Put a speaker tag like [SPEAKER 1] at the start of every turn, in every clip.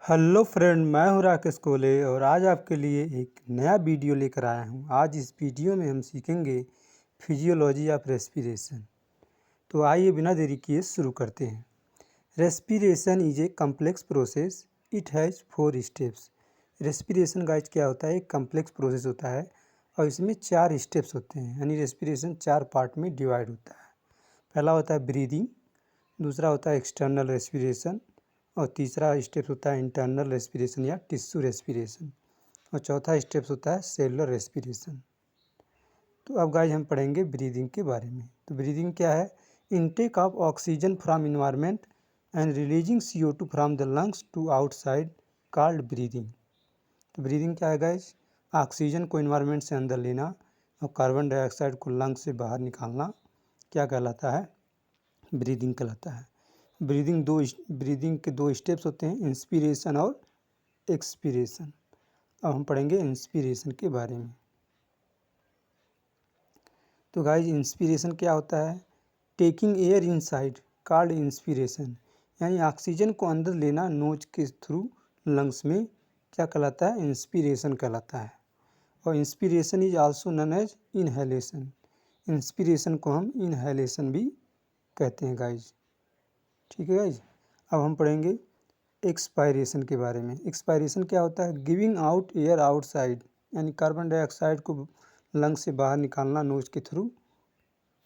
[SPEAKER 1] Hello friend, मैं हूं राकेश कोले और आज आपके लिए एक नया वीडियो लेकर आया हूं। आज इस वीडियो में हम सीखेंगे फिजियोलॉजी ऑफ रेस्पिरेशन। तो आइए बिना देरी किए शुरू करते हैं। Respiration is a complex process, it has 4 steps. Respiration guys क्या होता है? एक कम्प्लेक्स प्रोसेस होता है और इसमें 4 स्टेप्स होते हैं, यानी रेस्पिरेशन 4 पार्ट में डिवाइड होता है। पहला होता है ब्रीदिंग, दूसरा होता है एक्सटर्नल रेस्पिरेशन, और तीसरा स्टेप होता है इंटरनल रेस्पिरेशन या टिश्यू रेस्पिरेशन, और चौथा स्टेप्स होता है सेलुलर रेस्पिरेशन। तो अब गाइस हम पढ़ेंगे ब्रीदिंग के बारे में। तो ब्रीदिंग क्या है? Intake of oxygen from environment and releasing CO2 from the lungs to outside called breathing. तो ब्रीदिंग क्या है गाइस? ऑक्सीजन को इन्वायरमेंट से अंदर लेना और कार्बन डाइऑक्साइड को लंग्स से बाहर निकालना क्या कहलाता है? ब्रीदिंग कहलाता है। ब्रीदिंग के 2 स्टेप्स होते हैं, इंस्पिरेशन और एक्सपीरेशन। अब हम पढ़ेंगे इंस्पिरेशन के बारे में। तो गाइस इंस्पिरेशन क्या होता है? Taking air inside called inspiration, यानी ऑक्सीजन को अंदर लेना नोज के थ्रू लंग्स में क्या कहलाता है? इंस्पिरेशन कहलाता है। और inspiration is also known as inhalation. Inspiration को हम इनहेलेशन भी कहते हैं गाइज। ठीक है गाइज। अब हम पढ़ेंगे एक्सपायरेशन के बारे में। एक्सपायरेशन क्या होता है? गिविंग आउट एयर आउटसाइड, यानी कार्बन डाइऑक्साइड को लंग्स से बाहर निकालना नोज के थ्रू,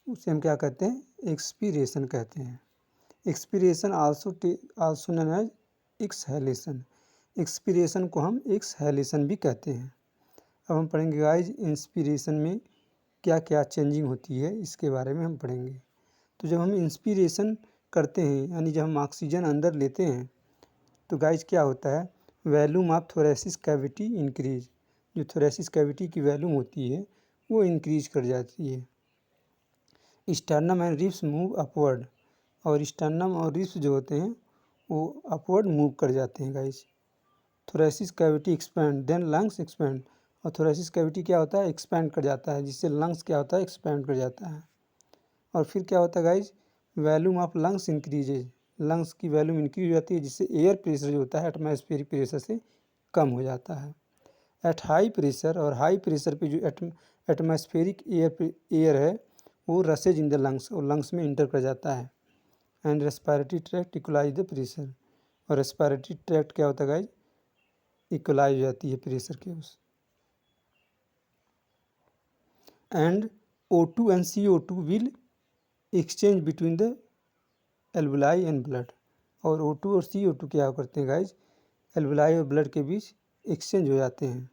[SPEAKER 1] उसे हम क्या कहते हैं? एक्सपीरेशन कहते हैं। Expiration also known as exhalation. Expiration को हम एक्सहेलेशन भी कहते हैं। अब हम पढ़ेंगे गाइज इंस्पिरेशन में क्या क्या चेंजिंग होती है, इसके बारे में हम पढ़ेंगे। तो जब हम इंस्पिरेशन करते हैं, यानी जब हम ऑक्सीजन अंदर लेते हैं, तो गाइज क्या होता है? Volume of thoracic cavity increase. जो थोरेसिस कैविटी की वॉल्यूम होती है वो इंक्रीज कर जाती है। Sternum and ribs move upward, और स्टर्नम और रिब्स जो होते हैं वो अपवर्ड मूव कर जाते हैं guys. Thoracic cavity expand, then lungs expand. और थोरेसिस कैविटी क्या होता है? एक्सपैंड कर जाता है, जिससे लंग्स क्या होता है? एक्सपैंड कर जाता है। और फिर क्या होता है guys? Volume of lungs increases. Lungs की वॉल्यूम इंक्रीज हो जाती है, जिससे एयर प्रेशर जो होता है एटमॉस्फेरिक प्रेशर से कम हो जाता है। एट हाई प्रेशर, और हाई प्रेशर पे जो एटमॉस्फेरिक एयर है वो रसेज इन द लंग्स, और लंग्स में इंटर कर जाता है। And respiratory tract equalize the pressure, और रेस्पिरेटरी ट्रैक्ट क्या होता है गाइज? इक्वलाइज हो जाती है प्रेशर के उस। And O2 and CO2 will exchange between the alveoli and blood. और O2 और CO2 क्या करते हैं गाइज? एल्वुलाई और ब्लड के बीच एक्सचेंज हो जाते हैं।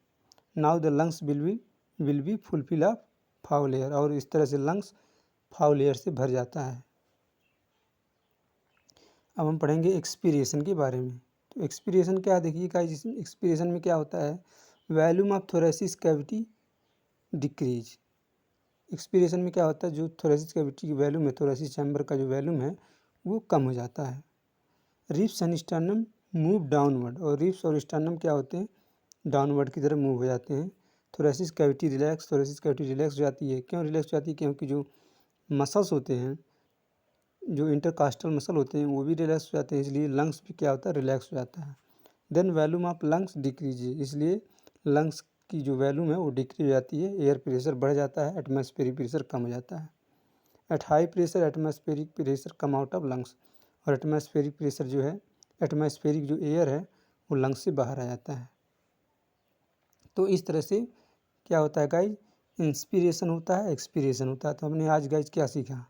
[SPEAKER 1] Now the lungs will be fulfil of foul air, और इस तरह से लंग्स फाउल एयर से भर जाता है। अब हम पढ़ेंगे एक्सपीरेशन के बारे में। तो एक्सपीरेशन क्या, देखिए गाइज, एक्सपीरेशन में क्या होता है? Volume of thoracic cavity decrease. Expiration में क्या होता है? जो थोरेसिस कैविटी की वॉल्यूम है, थोरेसिस चैम्बर का जो वॉल्यूम है वो कम हो जाता है। Ribs and sternum move downward, और रिब्स और स्टर्नम क्या होते हैं? डाउनवर्ड की तरफ मूव हो जाते हैं। थोरेसिस कैविटी रिलैक्स हो जाती है। क्यों रिलैक्स हो जाती है? क्योंकि जो मसल्स होते हैं, जो इंटरकास्टल मसल होते हैं, वो भी रिलैक्स हो जाते हैं, इसलिए लंग्स भी क्या होता है? रिलैक्स हो जाता है। Then volume of lungs decrease, इसलिए लंग्स की जो वॉल्यूम है वो डिक्रीज हो जाती है, एयर प्रेशर बढ़ जाता है, एटमॉस्फेरिक प्रेशर कम हो जाता है। At high pressure atmospheric pressure come out of lungs, और एटमॉस्फेरिक प्रेशर जो है, एटमॉस्फेरिक जो एयर है वो लंग्स से बाहर आ जाता है। तो इस तरह से क्या होता है गाइज? इंस्पिरेशन होता है, एक्सपीरेशन होता है। तो हमने आज गाइज क्या सीखा?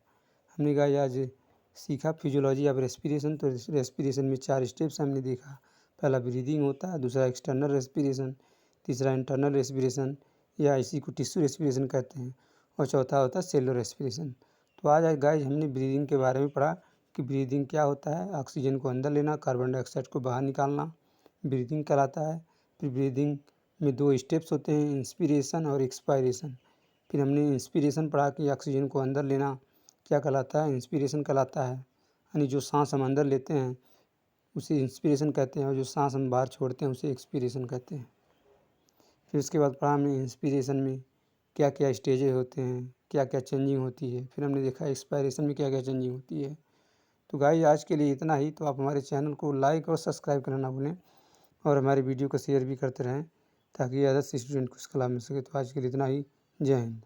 [SPEAKER 1] हमने गाइज आज सीखा फिजियोलॉजी ऑफ रेस्पिरेशन। तो रेस्पिरेशन में 4 स्टेप्स हमने देखा। पहला ब्रीदिंग होता है, दूसरा एक्सटर्नल रेस्पिरेशन, तीसरा इंटरनल रेस्पिरेशन या इसी को टिश्यू रेस्पिरेशन कहते हैं, और चौथा होता है सेलुलर रेस्पिरेशन। तो आज गाइज हमने ब्रीदिंग के बारे में पढ़ा कि ब्रीदिंग क्या होता है? ऑक्सीजन को अंदर लेना, कार्बन डाइऑक्साइड को बाहर निकालना ब्रीदिंग कहलाता है। फिर ब्रीदिंग में 2 स्टेप्स होते हैं, इंस्पिरेशन और एक्सपायरेशन। फिर हमने इंस्पिरेशन पढ़ा कि ऑक्सीजन को अंदर लेना क्या कहलाता है? इंस्पिरेशन कहलाता है, यानी जो सांस हम अंदर लेते हैं उसे इंस्पिरेशन कहते हैं, और जो सांस हम बाहर छोड़ते हैं उसे एक्सपीरेशन कहते हैं। फिर उसके बाद पढ़ा हमने इंस्पिरेशन में क्या क्या स्टेजेस होते हैं, क्या क्या चेंजिंग होती है। फिर हमने देखा एक्सपायरेशन में क्या क्या चेंजिंग होती है। तो गाइस आज के लिए इतना ही। तो आप हमारे चैनल को लाइक और सब्सक्राइब करना ना भूलें, और हमारे वीडियो को शेयर भी करते रहें ताकि ज़्यादा से स्टूडेंट को इसका लाभ मिल सके। तो आज के लिए इतना ही। जय हिंद।